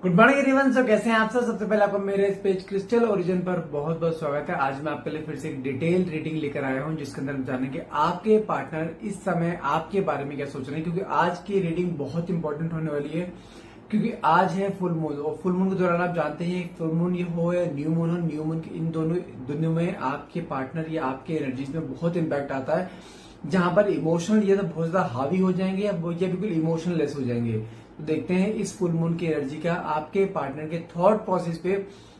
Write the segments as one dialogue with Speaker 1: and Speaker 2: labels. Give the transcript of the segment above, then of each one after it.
Speaker 1: Good morning everyone. सो कैसे हैं आप सब। सबसे पहले आपको मेरे इस पेज क्रिस्टल ओरिजिन पर बहुत बहुत स्वागत है। आज मैं आपके लिए फिर से एक डिटेल रीडिंग लेकर आया हूं जिसके अंदर हम जानेंगे आपके पार्टनर इस समय आपके बारे में क्या सोच रहे हैं, क्योंकि आज की रीडिंग बहुत इंपॉर्टेंट होने वाली है। क्योंकि आज है फुल मून और फुल मून के दौरान आप जानते हैं फुल मून ये हो या न्यू मून हो, न्यू मून इन दोनों दुनिया में आपके पार्टनर या आपके एनर्जीज में बहुत इंपैक्ट आता है, जहां पर इमोशनल या तो बहुत ज्यादा हावी हो जाएंगे या बिल्कुल इमोशनलेस हो जाएंगे। तो देखते हैं इस फुल मून की एनर्जी का आपके पार्टनर के थॉट प्रोसेस पे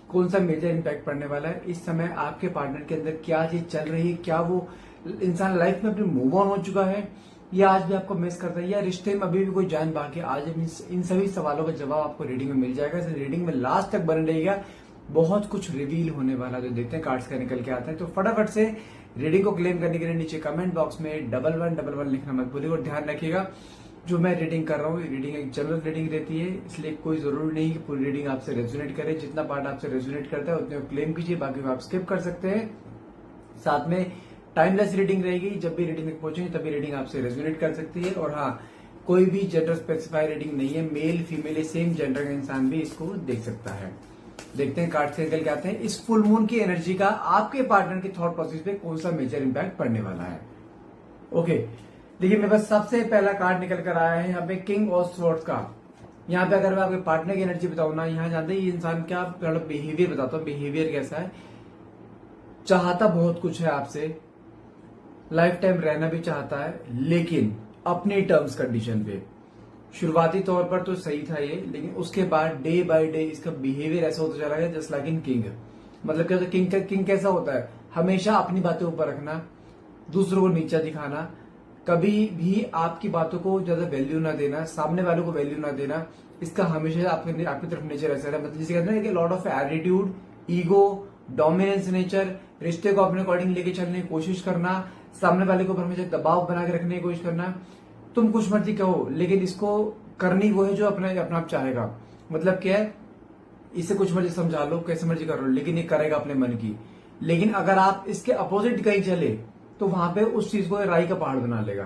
Speaker 1: कौन सा मेजर इंपैक्ट पड़ने वाला है। इस समय आपके पार्टनर के अंदर क्या चीज चल रही है, क्या वो इंसान लाइफ में अपने मूव ऑन हो चुका है या आज भी आपको मिस करता है या रिश्ते में अभी भी कोई जान बाकी। आज इन सभी सवालों का जवाब आपको रीडिंग में मिल जाएगा। इस रीडिंग में लास्ट तक बने रहिएगा, बहुत कुछ रिवील होने वाला। जो देखते हैं कार्ड्स का निकल के आता है। तो फटाफट से रीडिंग को क्लेम करने के लिए नीचे कमेंट बॉक्स में 1111 लिखना मत भूलिएगा। और ध्यान रखिएगा जो मैं रीडिंग कर रहा हूँ रीडिंग एक जनरल रीडिंग रहती है, इसलिए कोई जरूरी नहीं कि पूरी रीडिंग आपसे रेजोनेट करे। जितना पार्ट आपसे रेजोनेट करता है उतने क्लेम कीजिए, बाकी आप स्किप कर सकते हैं। साथ में टाइमलेस रीडिंग रहेगी, जब भी रीडिंग तक पहुंचेंगे तभी रीडिंग आपसे रेजोनेट कर सकती है। और हाँ, कोई भी जेंडर स्पेसिफाई रीडिंग नहीं है, मेल फीमेल सेम जेंडर का इंसान भी इसको देख सकता है। देखते हैं कार्ड से निकल के आते हैं इस फुल मून की एनर्जी का आपके पार्टनर के थॉट प्रोसेस पे कौन सा मेजर इंपैक्ट पड़ने वाला है। ओके, देखिए मेरे पास सबसे पहला कार्ड निकल कर आया है यहाँ पे किंग ऑफ स्वॉर्ड्स का। यहाँ पे अगर मैं आपके पार्टनर की एनर्जी बताऊं ना, यहाँ जानते हैं ये इंसान क्या बिहेवियर बताता हूँ। बिहेवियर कैसा है, चाहता बहुत कुछ है आपसे, लाइफ टाइम रहना भी चाहता है, लेकिन अपने टर्म्स कंडीशन पे। शुरुआती तौर पर तो सही था ये, लेकिन उसके बाद डे बाय डे इसका बिहेवियर ऐसा होता चला गया जस्ट लाइक इन किंग। मतलब क्या होता है किंग कैसा होता है, हमेशा अपनी बातें ऊपर रखना, दूसरों को नीचा दिखाना, कभी भी आपकी बातों को ज्यादा वैल्यू ना देना, सामने वालों को वैल्यू ना देना। इसका हमेशा आपकी तरफ नेचर ऐसा है। मतलब जिसे कहते हैं कि lot of attitude, ego, dominance nature, रिश्ते को अपने अकॉर्डिंग लेके चलने की कोशिश करना, सामने वाले को हमेशा दबाव बना के रखने की कोशिश करना। तुम कुछ मर्जी कहो, लेकिन इसको करनी वो है जो अपना आप चाहेगा। मतलब क्या है, इसे कुछ मर्जी समझा लो, कैसे मर्जी कर लो, लेकिन ये करेगा अपने मन की। लेकिन अगर आप इसके अपोजिट कहीं चले तो वहां पे उस चीज को राई का पहाड़ बना लेगा।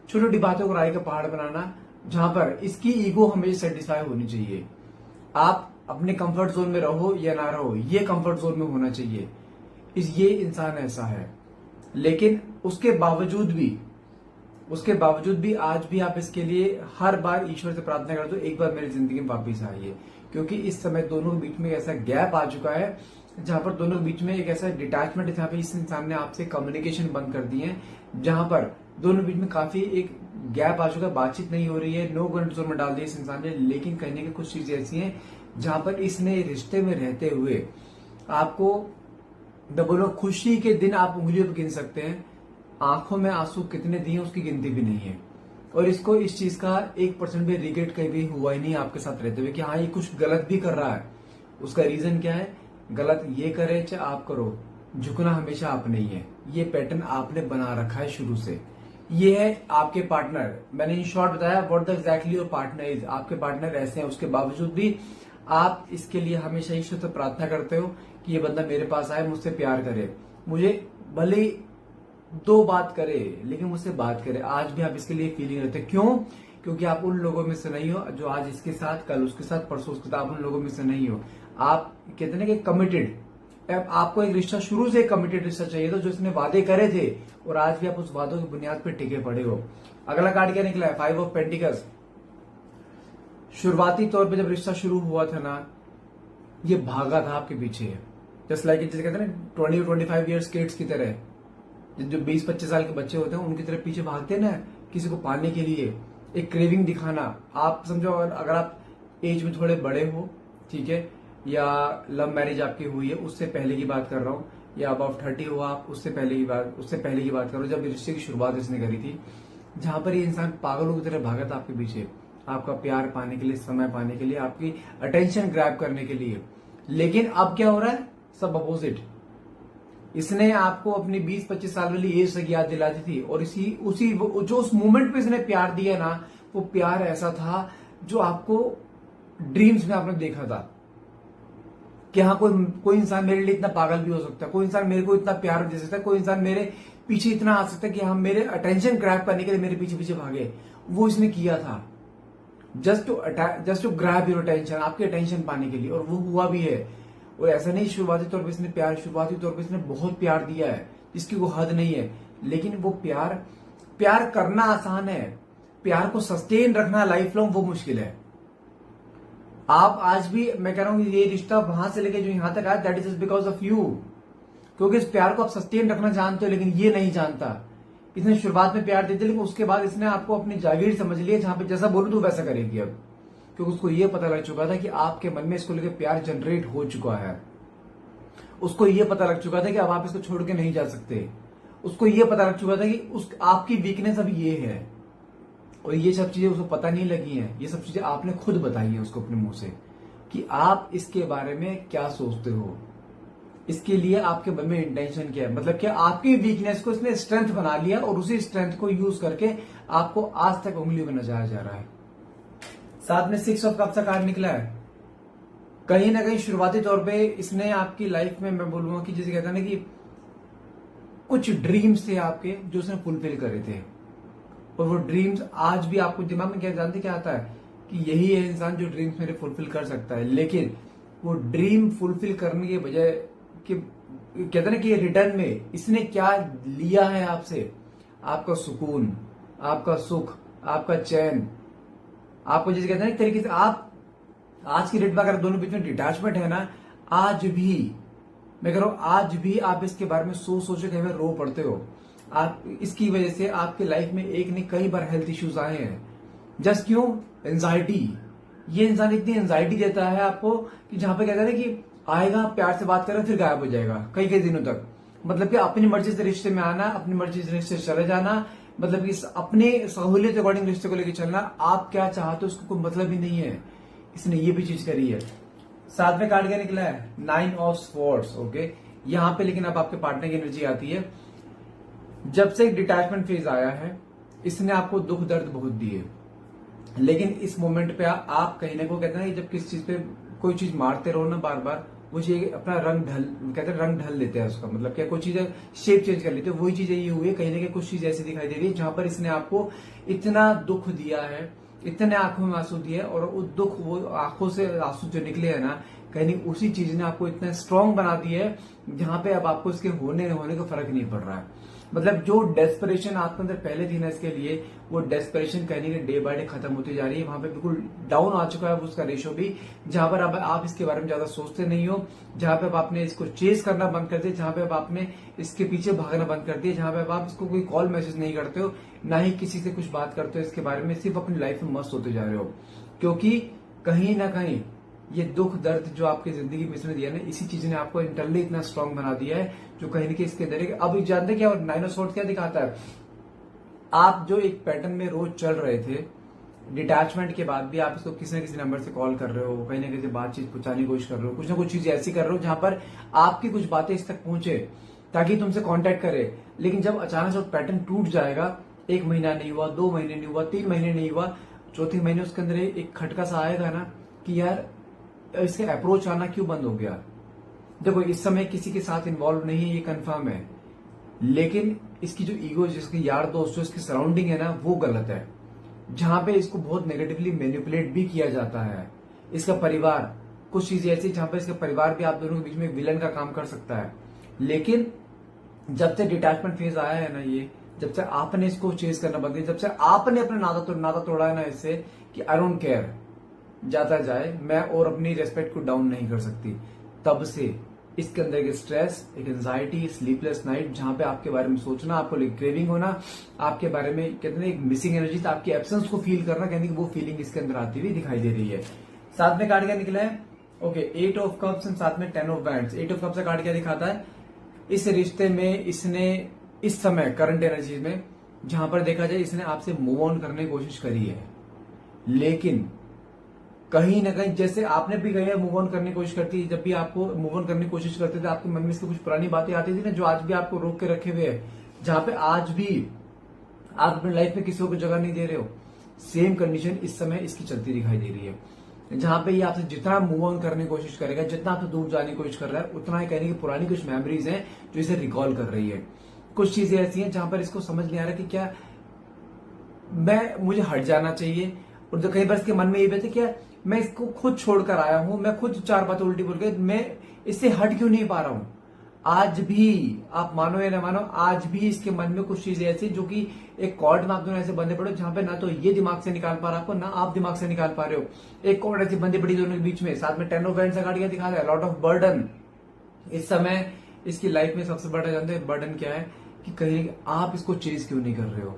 Speaker 1: छोटी छोटी बातों को राई का पहाड़ बनाना, जहां पर इसकी ईगो हमेशा सेटिस्फाई होनी चाहिए। आप अपने कंफर्ट जोन में रहो या ना रहो, ये कंफर्ट जोन में होना चाहिए। ये इंसान ऐसा है, लेकिन उसके बावजूद भी आज भी आप इसके लिए हर बार ईश्वर से प्रार्थना करते हो एक बार मेरी जिंदगी में वापिस आइए। क्योंकि इस समय दोनों के बीच में ऐसा गैप आ चुका है जहां पर दोनों के बीच में एक ऐसा डिटैचमेंट है, जहां पे इस इंसान ने आपसे कम्युनिकेशन बंद कर दी है, जहां पर दोनों बीच में काफी एक गैप आ चुका है, बातचीत नहीं हो रही है, नो कनेक्ट जोन में डाल दिया इस इंसान ने। लेकिन कहने की कुछ चीजें ऐसी हैं जहां पर इसने रिश्ते में रहते हुए आपको बोलो खुशी के दिन आप उंगलियों पर गिन सकते हैं, आंखों में आंसू कितने दिए उसकी गिनती भी नहीं है। और इसको इस चीज का 1% भी रिग्रेट कहीं भी हुआ ही नहीं आपके साथ रहते हुए कि हाँ ये कुछ गलत भी कर रहा है। उसका रीजन क्या है, गलत ये करे चाहे आप करो, झुकना हमेशा आपने ही है। ये पैटर्न आपने बना रखा है शुरू से। ये है आपके पार्टनर। मैंने इन शॉर्ट बताया what the exactly your partner is. आपके पार्टनर ऐसे हैं, उसके बावजूद भी आप इसके लिए हमेशा ईश्वर से प्रार्थना करते हो कि ये बंदा मेरे पास आए, मुझसे प्यार करे, मुझे भले दो बात करे लेकिन मुझसे बात करे। आज भी आप इसके लिए फीलिंग रहते। क्यों? क्योंकि आप उन लोगों में से नहीं हो जो आज इसके साथ, कल उसके साथ, परसों उसके साथ, आप उन लोगों में से नहीं हो। आप कहते हैं कि कमिटेड, आपको एक रिश्ता शुरू से कमिटेड रिश्ता चाहिए था जो इसने वादे करे थे, और आज भी आप उस वादों की बुनियाद पर टिके पड़े हो। अगला कार्ड क्या निकला है, 5 ऑफ पेंटिकल्स। शुरुआती तौर पे जब रिश्ता शुरू हुआ था ना, ये भागा था आपके पीछे, जस्ट लाइक जैसे कहते हैं ना 20-25 ईयर्स किड्स की तरह, जो 20-25 साल के बच्चे होते हैं उनकी तरफ पीछे भागते हैं ना किसी को पाने के लिए, एक क्रेविंग दिखाना। आप समझो अगर आप एज में थोड़े बड़े हो, ठीक है, या लव मैरिज आपकी हुई है उससे पहले की बात कर रहा हूँ, या अबाउट 30 हो आप उससे पहले की बात करो, जब रिश्ते की शुरुआत इसने करी थी, जहां पर ये इंसान पागलों की तरह भागा था आपके पीछे, आपका प्यार पाने के लिए, समय पाने के लिए, आपकी अटेंशन ग्रैब करने के लिए। लेकिन अब क्या हो रहा है, सब अपोजिट। इसने आपको अपनी 20-25 साल वाली एज तक याद दिला दी थी, और जो उस मोमेंट पे इसने प्यार दिया ना, वो प्यार ऐसा था जो आपको ड्रीम्स में आपने देखा था कि हाँ कोई इंसान मेरे लिए इतना पागल भी हो सकता है, कोई इंसान मेरे को इतना प्यार दे सकता है, कोई इंसान मेरे पीछे इतना आ सकता है कि हम मेरे अटेंशन ग्रैब करने के लिए मेरे पीछे पीछे भागे। वो इसने किया था। Just to grab your attention, आपकी अटेंशन पाने के लिए। और वो हुआ भी है। और ऐसा नहीं शुरुआती तौर पे इसने बहुत प्यार दिया है जिसकी वो हद नहीं है। लेकिन वो प्यार करना आसान है, प्यार को सस्टेन रखना लाइफ लॉन्ग वो मुश्किल है। आप आज भी, मैं कह रहा हूं ये रिश्ता वहां से लेके जो यहां तक आया, that is just because of you. क्योंकि इस प्यार को आप सस्टेन रखना जानते हो, लेकिन ये नहीं जानता। इसने शुरुआत में प्यार दे दिया, लेकिन उसके बाद इसने आपको अपनी जागीर समझ लिया, जहां पे जैसा बोलू तो वैसा करेगी अब। क्योंकि उसको ये पता लग चुका था कि आपके मन में इसको लेकर प्यार जनरेट हो चुका है। उसको ये पता लग चुका था कि अब आप इसको छोड़ के नहीं जा सकते। उसको ये पता लग चुका था कि आपकी वीकनेस अब ये है। और ये सब चीजें उसको पता नहीं लगी हैं, ये सब चीजें आपने खुद बताई है उसको अपने मुंह से कि आप इसके बारे में क्या सोचते हो, इसके लिए आपके मन में इंटेंशन क्या है। मतलब कि आपकी वीकनेस को इसने स्ट्रेंथ बना लिया और उसी स्ट्रेंथ को यूज करके आपको आज तक उंगलियों में नचाया जा रहा है। साथ में 6 ऑफ कप्स का कार्ड निकला है। कहीं ना कहीं शुरुआती तौर पे इसने आपकी लाइफ में, मैं बोलूंगा कि जैसे कहता है ना कि कुछ ड्रीम्स थे आपके जो उसने फुलफिल करे थे। और वो ड्रीम्स आज भी आपको दिमाग में क्या जानते क्या आता है कि यही है इंसान जो ड्रीम्स मेरे फुलफिल कर सकता है। लेकिन वो ड्रीम फुलफिल करने के बजाय कि कहते हैं ना कि रिटर्न में इसने क्या लिया है आपसे, आपका सुकून, आपका सुख, आपका चैन, आपको जैसे कहते हैं ना एक तरीके से आप आज की डेट में अगर दोनों बीच में डिटैचमेंट है ना, आज भी मैं कह रहा हूं, आज भी आप इसके बारे में सोच के कई बार रो पड़ते हो। आप इसकी वजह से आपके लाइफ में एक नहीं कई बार हेल्थ इश्यूज आए हैं। जस्ट क्यों? एंजाइटी। ये इंसान इतनी एंजाइटी देता है आपको कि जहां पे कहता है कि आएगा, प्यार से बात करेगा, फिर गायब हो जाएगा कई कई दिनों तक। मतलब कि अपनी मर्जी से रिश्ते में आना, अपनी मर्जी से रिश्ते से चले जाना, मतलब कि अपने सहूलियत अकॉर्डिंग रिश्ते को लेकर चलना। आप क्या चाहते हो उसको कोई मतलब ही नहीं है। इसने ये भी चीज करी है। साथ में कार्ड क्या निकला है? 9 ऑफ स्वॉर्ड्स। ओके, यहां पे लेकिन अब आपके पार्टनर की एनर्जी आती है। जब से एक डिटैचमेंट फेज आया है, इसने आपको दुख दर्द बहुत दिए, लेकिन इस मोमेंट पे आप कहीं ना कहीं कहते हैं जब किस चीज पे कोई चीज मारते रहो ना बार बार, वो चीज अपना रंग कहते हैं रंग ढल लेते हैं उसका। मतलब क्या, कोई चीजें शेप चेंज कर लेते हैं। वही चीजें ये हुई है, कहीं ना कहीं कुछ चीज ऐसी दिखाई दे रही है जहां पर इसने आपको इतना दुख दिया है, इतने आंखों में आंसू दिए, और वो दुख, वो आंखों से आंसू जो निकले हैं ना, कहीं उसी चीज ने आपको इतना स्ट्रांग बना दिया है जहां पे अब आपको इसके होने का फर्क नहीं पड़ रहा है। मतलब जो डेस्परेशन आपके अंदर पहले थी ना इसके लिए, वो डेस्परेशन कहीं डे बाय डे खत्म होती जा रही है। वहां पे बिल्कुल डाउन आ चुका है उसका रेशो भी, जहां पर अब आप इसके बारे में ज्यादा सोचते नहीं हो, जहां पे अब आपने इसको चेस करना बंद कर दिया, जहां पे अब आपने इसके पीछे भागना बंद कर दिया, जहां पे अब आप इसको कोई कॉल मैसेज नहीं करते हो, ना ही किसी से कुछ बात करते हो इसके बारे में, सिर्फ अपनी लाइफ में मस्त होते जा रहे हो। क्योंकि कहीं ना कहीं ये दुख दर्द जो आपकी जिंदगी में इसने दिया ना, इसी चीज ने आपको इंटरनली इतना स्ट्रांग बना दिया है, जो कहीं ना कहीं इसके अंदर। अब जानते क्या 9 ऑफ स्वॉर्ड्स क्या दिखाता है? आप जो एक पैटर्न में रोज चल रहे थे, डिटैचमेंट के बाद भी आप इसको किसी न किसी नंबर से कॉल कर रहे हो, कहीं ना कहीं बातचीत पहुंचाने की कोशिश कर रहे हो, कुछ ना कुछ चीज ऐसी कर रहे हो जहां पर आपकी कुछ बातें इस तक पहुंचे ताकि तुमसे कांटेक्ट करे। लेकिन जब अचानक से पैटर्न टूट जाएगा, 1 महीना नहीं हुआ, 2 महीने नहीं हुआ, 3 महीने नहीं हुआ, चौथे महीने उसके अंदर एक खटका सा आएगा ना कि यार इसके अप्रोच आना क्यों बंद हो गया। देखो, इस समय किसी के साथ इन्वॉल्व नहीं है, ये कंफर्म है, लेकिन इसकी जो ईगो, जिसके यार दोस्त, जो इसकी सराउंडिंग है ना, वो गलत है, जहां पे इसको बहुत नेगेटिवली मैनिपुलेट भी किया जाता है। इसका परिवार, कुछ चीजें ऐसी जहां पर इसका परिवार भी आप दोनों के बीच में विलन का काम कर सकता है। लेकिन जब से डिटैचमेंट फेज आया है ना, ये जब से आपने इसको चेज करना बंद किया, जब से आपने अपना नाता तोड़ा है ना इससे कि आई डोंट केयर, जाता जाए, मैं और अपनी रेस्पेक्ट को डाउन नहीं कर सकती, तब से इसके अंदर एक स्ट्रेस, एक एंजाइटी, स्लीपलेस नाइट, जहां पे आपके बारे में सोचना, आपको क्रेविंग होना, आपके बारे में कहते हैं एक मिसिंग एनर्जी, आपकी एब्सेंस को फील करना, कहने की वो फीलिंग इसके अंदर आती हुई दिखाई दे रही है। साथ में कार्ड क्या निकला है? ओके, 8 ऑफ कप्स एंड साथ में 10 ऑफ वैंड्स। 8 ऑफ कप्स का कार्ड क्या दिखाता है? इस रिश्ते में इसने इस समय करंट एनर्जी में, जहां पर देखा जाए, इसने आपसे मूव ऑन करने की कोशिश करी है, लेकिन कहीं ना कहीं, जैसे आपने भी कहीं मूव ऑन करने की कोशिश करती है, जब भी आपको मूव ऑन करने की कोशिश करते थे, आपके मन में इसकी कुछ पुरानी बातें आती थी ना, जो आज भी आपको रोक के रखे हुए हैं, जहां पे आज भी आप अपनी लाइफ में किसी को जगह नहीं दे रहे हो। सेम कंडीशन इस समय इसकी चलती दिखाई दे रही है, जहां पे ये आपसे जितना मूव ऑन करने की कोशिश करेगा, जितना आपसे दूर जाने की कोशिश कर रहा है, उतना ही कहने की पुरानी कुछ मेमोरीज हैं जो इसे रिकॉल कर रही है। कुछ चीजें ऐसी हैं जहां पर इसको समझ नहीं आ रहा कि क्या मुझे हट जाना चाहिए, और जो कई बार इसके मन में ये भी है कि मैं इसको खुद छोड़कर आया हूं, मैं खुद 4 बातें उल्टी बोल के मैं इससे हट क्यों नहीं पा रहा हूं। आज भी आप मानो या ना मानो, आज भी इसके मन में कुछ चीजें ऐसी जो कि एक कॉर्ड में आप दोनों ऐसे बंधे पड़े जहां पे ना तो ये दिमाग से निकाल पा रहा आपको, ना आप दिमाग से निकाल पा रहे हो। एक कॉर्ड ऐसी बंधी पड़ी दोनों के बीच में, साथ में 10 ऑफ वैंड्स का कार्ड क्या दिखा रहा है, लॉट ऑफ बर्डन। इस समय इसकी लाइफ में सबसे बड़ा जानते हैं बर्डन क्या है, कि कहीं आप इसको चेज क्यों नहीं कर रहे हो।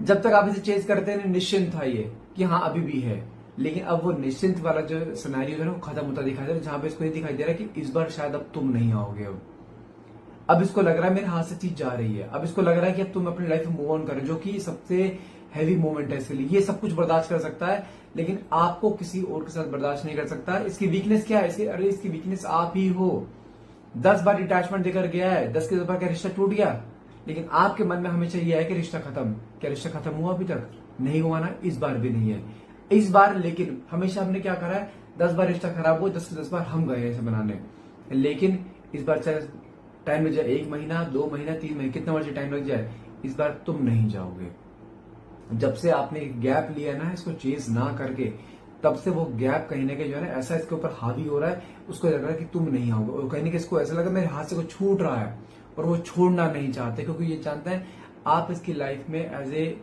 Speaker 1: जब तक आप इसे चेज करते हैं निश्चिंत था ये कि हाँ अभी भी है, लेकिन अब वो निश्चिंत वाला जो सिनेरियो है ना वो खत्म होता दिखाई दे रहा है, जहां पे इसको ये दिखाई दे रहा है कि इस बार शायद अब तुम नहीं आओगे। अब इसको लग रहा है मेरे हाथ से चीज जा रही है, अब इसको लग रहा है कि अब तुम अपनी लाइफ में मूव ऑन करो, जो कि सबसे हैवी मोमेंट है इसके लिए। ये सब कुछ बर्दाश्त कर सकता है, लेकिन आपको किसी और के साथ बर्दाश्त नहीं कर सकता। इसकी वीकनेस क्या है, अरे इसकी वीकनेस आप ही हो। 10 बार डिटैचमेंट देकर गया है, 10 के 10 बार क्या रिश्ता टूट गया, लेकिन आपके मन में हमेशा यह है कि रिश्ता खत्म। क्या रिश्ता खत्म हुआ अभी तक? नहीं हुआ ना, इस बार भी नहीं है। इस बार लेकिन हमेशा हमने क्या करा है, 10 बार रिश्ता खराब हो, 10 से 10 बार हम गए ऐसे बनाने, लेकिन इस बार चाहे टाइम लग जाए 1 महीना 2 महीना 3 महीने, कितना मर्जी टाइम लग जाए, इस बार तुम नहीं जाओगे। जब से आपने गैप लिया ना इसको चेज ना करके, तब से वो गैप कहीं ना कहीं जो है ना ऐसा इसके ऊपर हावी हो रहा है, उसको लग रहा है कि तुम नहीं आओगे, और कहीं ना कहीं इसको ऐसा लगा मेरे हाथ से कुछ छूट रहा है, और वो छोड़ना नहीं चाहते, क्योंकि ये जानते हैं आप इसकी लाइफ में एज ए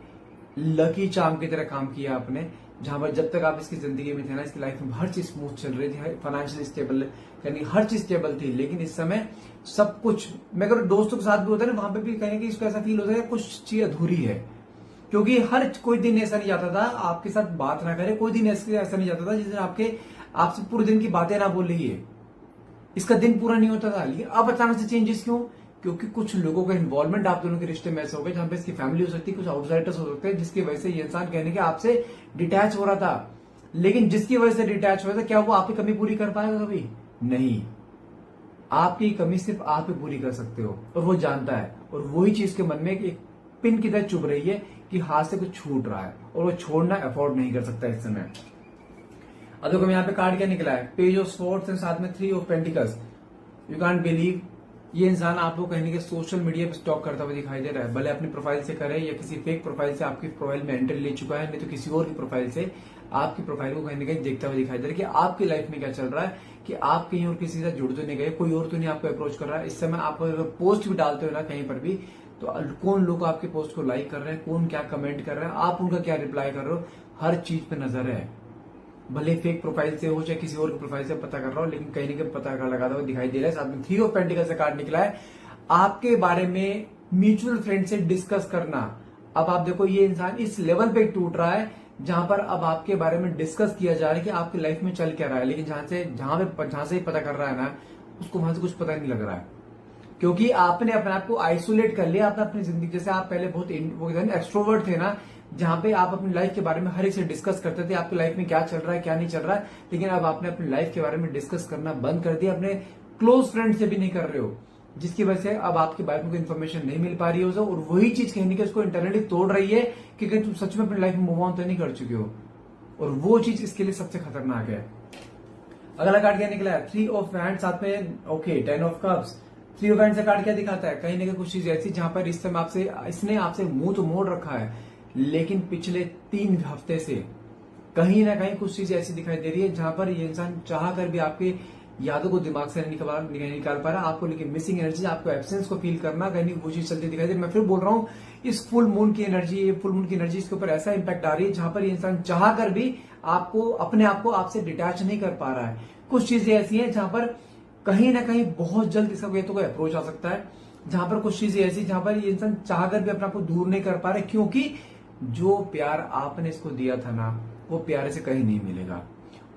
Speaker 1: लकी चार्म की तरह काम किया आपने। जहां पर जब तक आप इसकी जिंदगी में थे ना, इसकी लाइफ में हर चीज स्मूथ चल रही थी, फाइनेंशियली स्टेबल, यानी हर चीज स्टेबल थी, लेकिन इस समय सब कुछ, मैं अगर दोस्तों के साथ भी होता है ना, वहां पे भी कहीं इसको ऐसा फील होता है कुछ चीज अधूरी है, क्योंकि हर कोई दिन ऐसा नहीं जाता था आपके साथ बात ना करे, कोई दिन ऐसा नहीं जाता था जिस दिन आपसे पूरे दिन की बातें ना बोल रही है, इसका दिन पूरा नहीं होता था। लेकिन अब अचानक से चेंजेस क्यों? क्योंकि कुछ लोगों का इन्वॉल्वमेंट आप दोनों के रिश्ते में ऐसे हो गए, जहां पे इसकी फैमिली हो सकती है, कुछ आउटसाइडर्स हो सकते हैं, जिसकी वजह से ये इंसान कहने के आपसे डिटैच हो रहा था। लेकिन जिसकी वजह से डिटैच हो रहा था, क्या वो आपकी कमी पूरी कर पाएगा कभी? नहीं। आपकी कमी सिर्फ आप ही पूरी कर सकते हो, और वो जानता है, और वही चीज के मन में एक पिन की तरह चुभ रही है कि हाथ से कुछ छूट रहा है, और वो छोड़ना अफोर्ड नहीं कर सकता इस समय। अब देखो यहाँ पे कार्ड क्या निकला है, पेज ऑफ स्वॉर्ड्स, साथ में 3 of pentacles. You can't believe, ये इंसान आपको कहने के सोशल मीडिया पे स्टॉक करता हुआ दिखाई दे रहा है, भले अपनी प्रोफाइल से करे या किसी फेक प्रोफाइल से आपकी प्रोफाइल में एंट्री ले चुका है, नहीं तो किसी और की प्रोफाइल से आपकी प्रोफाइल को कहीं ना कहीं देखता हुआ दिखाई दे रहा है कि आपकी लाइफ में क्या चल रहा है, कि आप कहीं और किसी से जुड़ तो नहीं गए, कोई और तो नहीं आपको अप्रोच कर रहा है। इस समय आप अगर पोस्ट भी डालते हो ना कहीं पर भी, तो कौन लोग आपके पोस्ट को लाइक कर रहे हैं, कौन क्या कमेंट कर रहा है, आप उनका क्या रिप्लाई कर रहे हो, हर चीज पे नजर है। भले फेक प्रोफाइल से हो चाहे किसी और की प्रोफाइल से पता कर रहा हो, लेकिन कहीं ना कहीं पता लगाता हुआ दिखाई दे रहा है। साथ में 3 ऑफ पेंटिकल्स से कार्ड निकला है, आपके बारे में म्यूचुअल फ्रेंड से डिस्कस करना। अब आप देखो ये इंसान इस लेवल पे टूट रहा है जहां पर अब आपके बारे में डिस्कस किया जा रहा है कि आपकी लाइफ में चल क्या रहा है, लेकिन जहां से ही पता कर रहा है ना, उसको वहां से कुछ पता नहीं लग रहा है, क्योंकि आपने अपने आप को आइसोलेट कर लिया। आपने अपनी जिंदगी, जैसे आप पहले बहुत एक्सट्रोवर्ट थे ना, जहां पे आप अपनी लाइफ के बारे में हर एक से डिस्कस करते थे, आपकी लाइफ में क्या चल रहा है क्या नहीं चल रहा है, लेकिन अब आपने अपनी लाइफ के बारे में डिस्कस करना बंद कर दिया, अपने क्लोज फ्रेंड से भी नहीं कर रहे हो, जिसकी वजह से अब आपके बारे में कोई इन्फॉर्मेशन नहीं मिल पा रही हो, और वही चीज कहीं ना उसको इंटरनली तोड़ रही है कि कहीं तुम सच में अपनी लाइफ में मूव ऑन तो नहीं कर चुके हो, और वो चीज इसके लिए सबसे खतरनाक है। अगला कार्ड क्या निकला है, 3 ऑफ वैंड्स, साथ में okay 10 of cups. 3 of wands का कार्ड क्या दिखाता है, कहीं ना कहीं कुछ चीज ऐसी जहां पर इस समय इसने आपसे मुंह तो मोड़ रखा है, लेकिन पिछले 3 हफ्ते से कहीं ना कहीं कुछ चीज ऐसी दिखाई दे रही है जहां पर ये इंसान चाह कर भी आपके यादों को दिमाग से नहीं निकाल पा रहा, आपको लेकिन मिसिंग एनर्जी, आपको एब्सेंस को फील करना, कहीं वो चीज चलती दिखाई दे रही है। मैं फिर बोल रहा हूँ, इस फुल मून की एनर्जी, ये फुल मून की एनर्जी इसके ऊपर ऐसा इंपैक्ट आ रही है जहां पर ये इंसान चाह कर भी अपने आप को आपसे डिटैच नहीं कर पा रहा है। कुछ चीजें ऐसी हैं जहां पर कहीं ना कहीं बहुत जल्द इसका कोई अप्रोच आ सकता है, जहां पर कुछ चीजें ऐसी जहां पर ये इंसान चाहकर भी अपने आप को दूर नहीं कर पा रहे, क्योंकि जो प्यार आपने इसको दिया था ना, वो प्यारे से कहीं नहीं मिलेगा।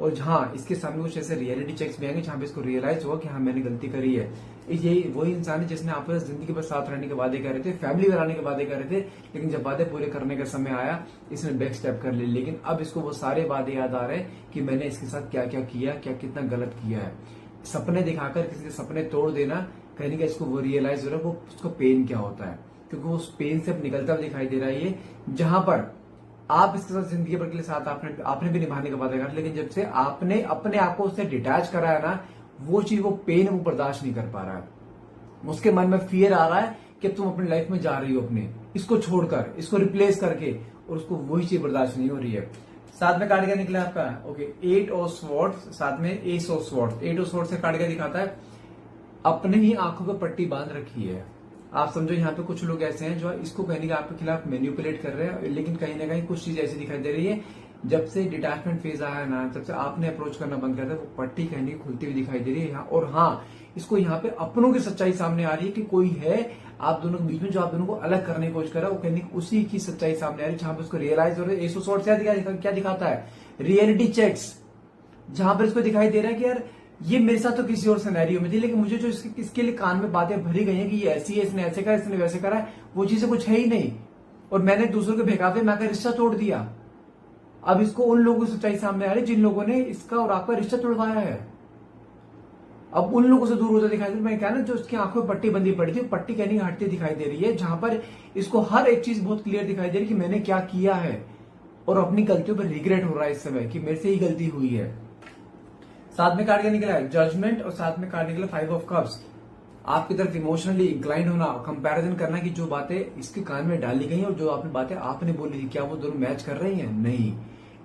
Speaker 1: और जहां इसके सामने कुछ ऐसे रियलिटी चेक्स भी आएंगे जहां पे इसको रियलाइज होगा कि हाँ मैंने गलती करी है। यही वही इंसान है जिसने आपस जिंदगी पर साथ रहने के वादे कर रहे थे, फैमिली बनाने के वादे कर रहे थे, लेकिन जब वादे पूरे करने का समय आया इसने बैक स्टेप कर लिया। लेकिन अब इसको वो सारे वादे याद आ रहे हैं कि मैंने इसके साथ क्या क्या किया, क्या कितना गलत किया है। सपने दिखाकर किसी के सपने तोड़ देना, कहीं ना कहीं इसको वो रियलाइज हो रहा है वो उसको पेन क्या होता है, क्योंकि वो उस पेन से अब निकलता हुआ दिखाई दे रहा है। ये जहां पर आप इसके साथ जिंदगी भर के लिए साथ आपने भी निभाने का वादा करा, लेकिन जब से आपने अपने आप को उससे डिटैच करा है ना, वो चीज, वो पेन वो बर्दाश्त नहीं कर पा रहा है। उसके मन में फियर आ रहा है कि तुम अपनी लाइफ में जा रही हो अपने, इसको छोड़कर, इसको रिप्लेस करके, और उसको वही चीज बर्दाश्त नहीं हो रही है। साथ में कार्ड क्या निकला आपका, ओके, 8 ऑफ स्वॉर्ड्स, साथ में S of swords. 8 of swords से कार्ड क्या दिखाता है, अपने ही आंखों पर पट्टी बांध रखी है। आप समझो यहाँ पे कुछ लोग ऐसे हैं जो इसको कहने के आपके खिलाफ मैन्युपुलेट कर रहे हैं, लेकिन कहीं ना कहीं कुछ चीज ऐसी दिखाई दे रही है, जब से डिटैचमेंट फेज आया है ना, जब से आपने अप्रोच करना बंद कर दिया, वो पट्टी कहने खुलती हुई दिखाई दे रही है यहाँ। और हाँ, इसको यहाँ पे अपनों की सच्चाई सामने आ रही है कि कोई है आप दोनों के बीच में जो आप दोनों को अलग करने की कोशिश कर रहा है, वो कहने उसी की सच्चाई सामने आ रही है, जहां पर उसको रियलाइज हो रहा है। एस ऑफ स्वॉर्ड्स क्या दिखाता है, रियलिटी चेक्स, जहां पर इसको दिखाई दे रहा है कि यार ये मेरे साथ तो किसी और सिनेरियो में थी, लेकिन मुझे जो इसके लिए कान में बातें भरी गई हैं कि ये ऐसी है, इसने ऐसे करा, इसने वैसे करा है, वो चीजें कुछ है ही नहीं, और मैंने दूसरों के बहकावे में आकर रिश्ता तोड़ दिया। अब इसको उन लोगों की सच्चाई सामने आ रही है जिन लोगों ने इसका और आपका रिश्ता तोड़वाया है। अब उन लोगों से दूर होता दिखाई दे रहा है। मैं क्या ना, जो उसकी आंखों में पट्टी बंदी पड़ी थी, पट्टी कहने की हटती दिखाई दे रही है, जहां पर इसको हर एक चीज बहुत क्लियर दिखाई दे रही है कि मैंने क्या किया है, और अपनी गलतियों पर रिग्रेट हो रहा है इस समय कि मेरे से ही गलती हुई है। साथ में कार्ड क्या निकला है, जजमेंट, और साथ में कार्ड निकला 5 ऑफ कप्स। आपकी तरफ इमोशनली इंक्लाइंड होना, कंपैरिजन करना कि जो बातें इसके कान में डाली गई और जो आपने बातें आपने बोली थी, क्या वो दोनों मैच कर रही हैं, नहीं।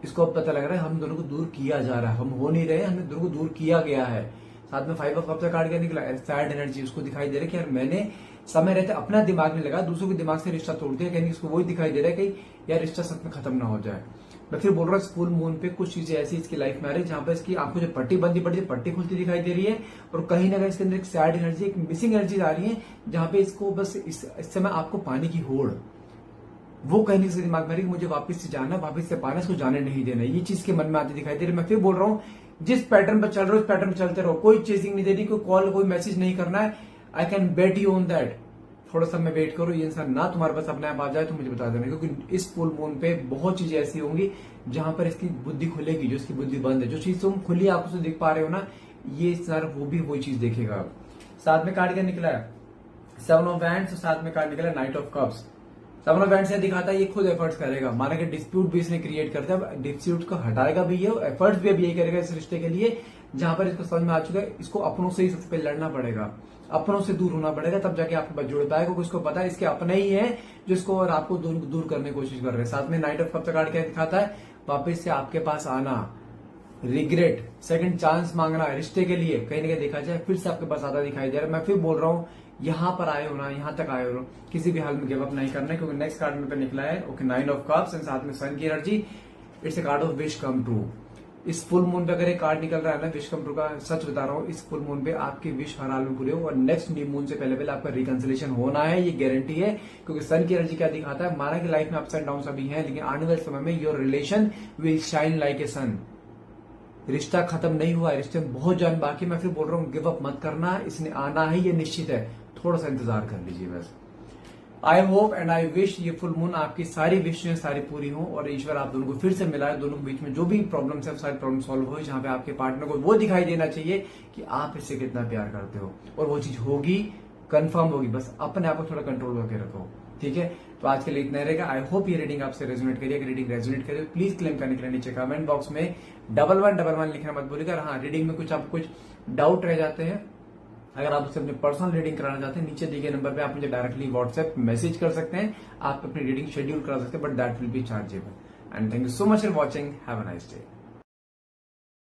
Speaker 1: इसको अब पता लग रहा है हम दोनों को दूर किया जा रहा है, हम हो नहीं रहे, हमें दोनों को दूर किया गया है। साथ में 5 ऑफ कप्स का कार्ड क्या निकला, सैड एनर्जी। उसको दिखाई दे रहा है कि यार मैंने समय रहते अपना दिमाग नहीं लगा, दूसरों के दिमाग से रिश्ता तोड़ दिया, कहने इसको वही दिखाई दे रहा है कि यार रिश्ता सच में खत्म ना हो जाए। मैं फिर बोल रहा हूँ, फुल मून पे कुछ चीजें ऐसी इसकी लाइफ में आ रही है जहां पर इसकी आंखों जो पट्टी बंदी पड़ी है, पट्टी खुलती दिखाई दे रही है, और कहीं ना कहीं इसके अंदर एक सैड एनर्जी, एक मिसिंग एनर्जी आ रही है, जहां पे इसको बस इस समय आपको पाने की होड़, वो कहने इसके दिमाग में आ रही है मुझे वापस से जाना, वापस से पाना, इसको जाने नहीं देना, ये चीज के मन में आती दिखाई दे रही है। मैं फिर बोल रहा हूँ, जिस पैटर्न पर चल रहे हो उस पैटर्न पर चलते रहो, कोई चेजिंग नहीं देनी, कोई कॉल कोई मैसेज नहीं करना है। I can bet you on that. थोड़ा सा मैं वेट करो, ये इंसान ना तुम्हारे पास अपने आप आ जाए तो मुझे बता देना, क्योंकि इस फुल मून पे बहुत चीजें ऐसी होंगी जहां पर इसकी बुद्धि खुलेगी, जो इसकी बुद्धि बंद है। जो चीज तुम खुली आंखों से देख पा रहे हो ना, ये सर वो भी वही चीज देखेगा। साथ में कार्ड क्या निकला है, 7 ऑफ वैंड्स, और साथ में कार्ड निकला night of cups. 7 of wands से दिखाता है ये खुद एफर्ट्स करेगा, माना कि डिस्प्यूट भी इसने क्रिएट करता है, डिस्प्यूट को हटाएगा भी है, एफर्ट्स भी अब यही करेगा इस रिश्ते के लिए, जहां पर इसको समझ में आ चुका है इसको अपनों से ही सबसे पहले लड़ना पड़ेगा, अपनों से दूर होना पड़ेगा, तब जाके आपके पास जुड़ पाएगा, क्योंकि उसको पता है इसके अपने ही है जो इसको और आपको दूर करने की कोशिश कर रहे हैं। साथ में नाइट ऑफ कप्स का कार्ड क्या दिखाता है, वापस से आपके पास आना, रिग्रेट, सेकंड चांस मांगना रिश्ते के लिए, कहीं ना कहीं देखा जाए फिर से आपके पास आता दिखाई दे रहा है। मैं फिर बोल रहा हूँ, यहां पर आए हो ना, यहां तक आए हो, किसी भी हाल में गिव अप नहीं करना है, क्योंकि नेक्स्ट कार्ड में निकला है ओके 9 ऑफ कप्स, एंड साथ में सन की energy. It's a card of wish come true. इस फुल मून पे अगर एक कार्ड निकल रहा है ना विश कम ट्रू का, सच बता रहा हूँ, इस फुल मून पे आपकी विश हर हाल में पूरी हो, और नेक्स्ट न्यू मून से पहले आपका रिकंसिलेशन होना है, ये गारंटी है। क्योंकि सन की एनर्जी क्या दिखाता है, माना कि लाइफ में अप्स एंड डाउन अभी है, लेकिन आने वाले समय में your relation will shine like a सन। रिश्ता खत्म नहीं हुआ है, रिश्ते में बहुत जान बाकी। मैं फिर बोल रहा हूँ, गिव अप मत करना, इसने आना है, ये निश्चित है, थोड़ा सा इंतजार कर लीजिए बस। I hope and I wish ये फुल मून आपकी सारी विश सारी पूरी हो, और ईश्वर आप दोनों को फिर से मिलाए, दोनों के बीच में जो भी प्रॉब्लम्स है सारी प्रॉब्लम सॉल्व हो, जहां पे आपके पार्टनर को वो दिखाई देना चाहिए कि आप इससे कितना प्यार करते हो, और वो चीज होगी, कंफर्म होगी, बस अपने आप को थोड़ा कंट्रोल करके रखो, ठीक है। तो आज के लिए इतना रहेगा। आई होप ये रीडिंग आपसे रेजोनेट करिए, अगर रीडिंग रेजोनेट करे प्लीज क्लेम करने के लिए नीचे कमेंट बॉक्स में 1111 लिखना मत भूलिएगा। हाँ, रीडिंग में कुछ आपको कुछ डाउट रह जाते हैं, अगर आप उससे अपनी पर्सनल रीडिंग कराना चाहते हैं, नीचे दिए गए नंबर पे आप मुझे डायरेक्टली व्हाट्सएप मैसेज कर सकते हैं, आप अपनी रीडिंग शेड्यूल करा सकते हैं, but that will be chargeable. And thank you so much for watching, have a nice day.